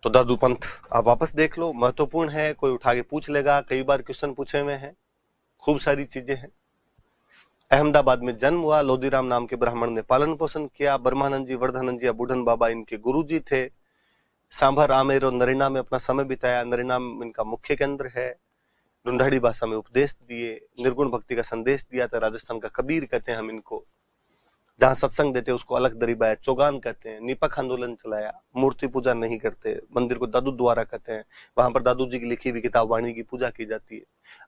तो दादू पंथ आप वापस देख लो, महत्वपूर्ण है, कोई उठा के पूछ लेगा, कई बार क्वेश्चन पूछे हुए हैं, खूब सारी चीजें हैं। अहमदाबाद में जन्म हुआ, लोधीराम नाम के ब्राह्मण ने पालन पोषण किया, ब्रह्मानंद जी, वर्धानंद जी या बुढ़न बाबा इनके गुरुजी थे। सांभर, आमेर और नरेना में अपना समय बिताया, नरेना इनका मुख्य केंद्र है। ढूंढाड़ी भाषा में उपदेश दिए, निर्गुण भक्ति का संदेश दिया था, राजस्थान का कबीर कहते हैं हम इनको। जहां सत्संग देते हैं उसको अलग दरीबा है, चौगान कहते हैं। निपक आंदोलन चलाया, मूर्ति पूजा नहीं करते, मंदिर को दादू द्वारा कहते हैं। वहां पर दादू जी की लिखी हुई किताब वाणी की पूजा की जाती है।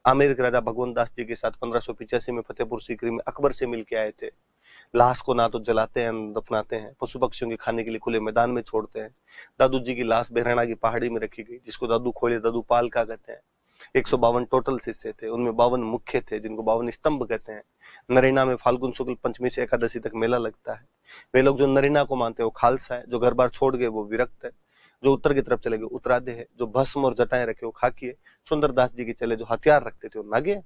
आमेर के राजा भगवंत दास जी के साथ 1585 में फतेहपुर सीकरी में अकबर से मिलके आए थे। लाश को ना तो जलाते हैं न दफनाते हैं, पशु पक्षियों के खाने के लिए खुले मैदान में छोड़ते हैं। दादू जी की लाश बेहराना की पहाड़ी में रखी गई, जिसको दादू खोले दादू पाल का कहते हैं। 152 टोटल शिष्य थे, उनमें 52 मुख्य थे जिनको 52 स्तंभ कहते हैं। नरेना में फाल्गुन शुक्ल पंचमी से एकादशी तक मेला लगता है। वे लोग जो नरेना को मानते हैं वो खालसा है, जो घर बार छोड़ गए वो विरक्त है, जो उत्तर की तरफ चले गए उत्तराधे है, जो भस्म और जटाएं रखे वो खाकी है। सुंदरदास जी के चले जो हथियार रखते थे वो नागे।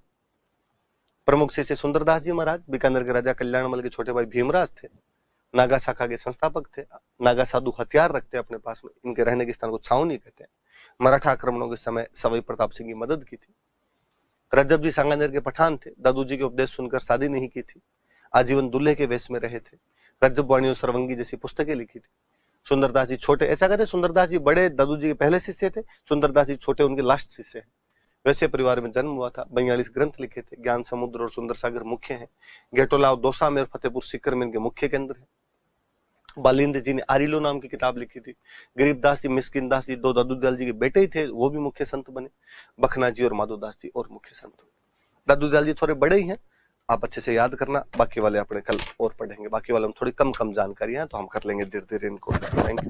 प्रमुख शिष्य सुंदरदास जी महाराज बीकानेर के राजा कल्याणमल के छोटे भाई भीमराज थे, नागा शाखा के संस्थापक थे। नागा साधु हथियार रखते अपने पास में, इनके रहने के स्थान को छावनी कहते हैं। मराठा आक्रमणों के समय सवाई प्रताप सिंह की मदद की थी। रजब जी सांगानेर के पठान थे, दादू जी के उपदेश सुनकर शादी नहीं की थी, आजीवन दूल्हे के वेश में रहे थे। रजब वाणी और सरवंगी जैसी पुस्तकें लिखी थी। सुंदरदास जी छोटे, ऐसा कहते सुंदरदास जी बड़े दादू जी के पहले शिष्य थे, सुंदरदास जी छोटे उनके लास्ट शिष्य हैं। वैसे परिवार में जन्म हुआ था, 42 ग्रंथ लिखे थे। ज्ञान समुद्र और सुंदर सागर मुख्य हैं। गेटोला और दौसा में और फतेहपुर सीकर में इनके मुख्य केंद्र है। बालिंद्र जी ने आरिलो नाम की किताब लिखी थी। गरीबदास जी, मिस्किन दास जी दो दादू दयाल जी के बेटे ही थे, वो भी मुख्य संत बने। बखना जी और माधोदास जी और मुख्य संत। दादू दयाल जी थोड़े बड़े ही हैं, आप अच्छे से याद करना। बाकी वाले अपने कल और पढ़ेंगे, बाकी वाले में थोड़ी कम जानकारी है तो हम कर लेंगे धीरे धीरे इनको। Thank you.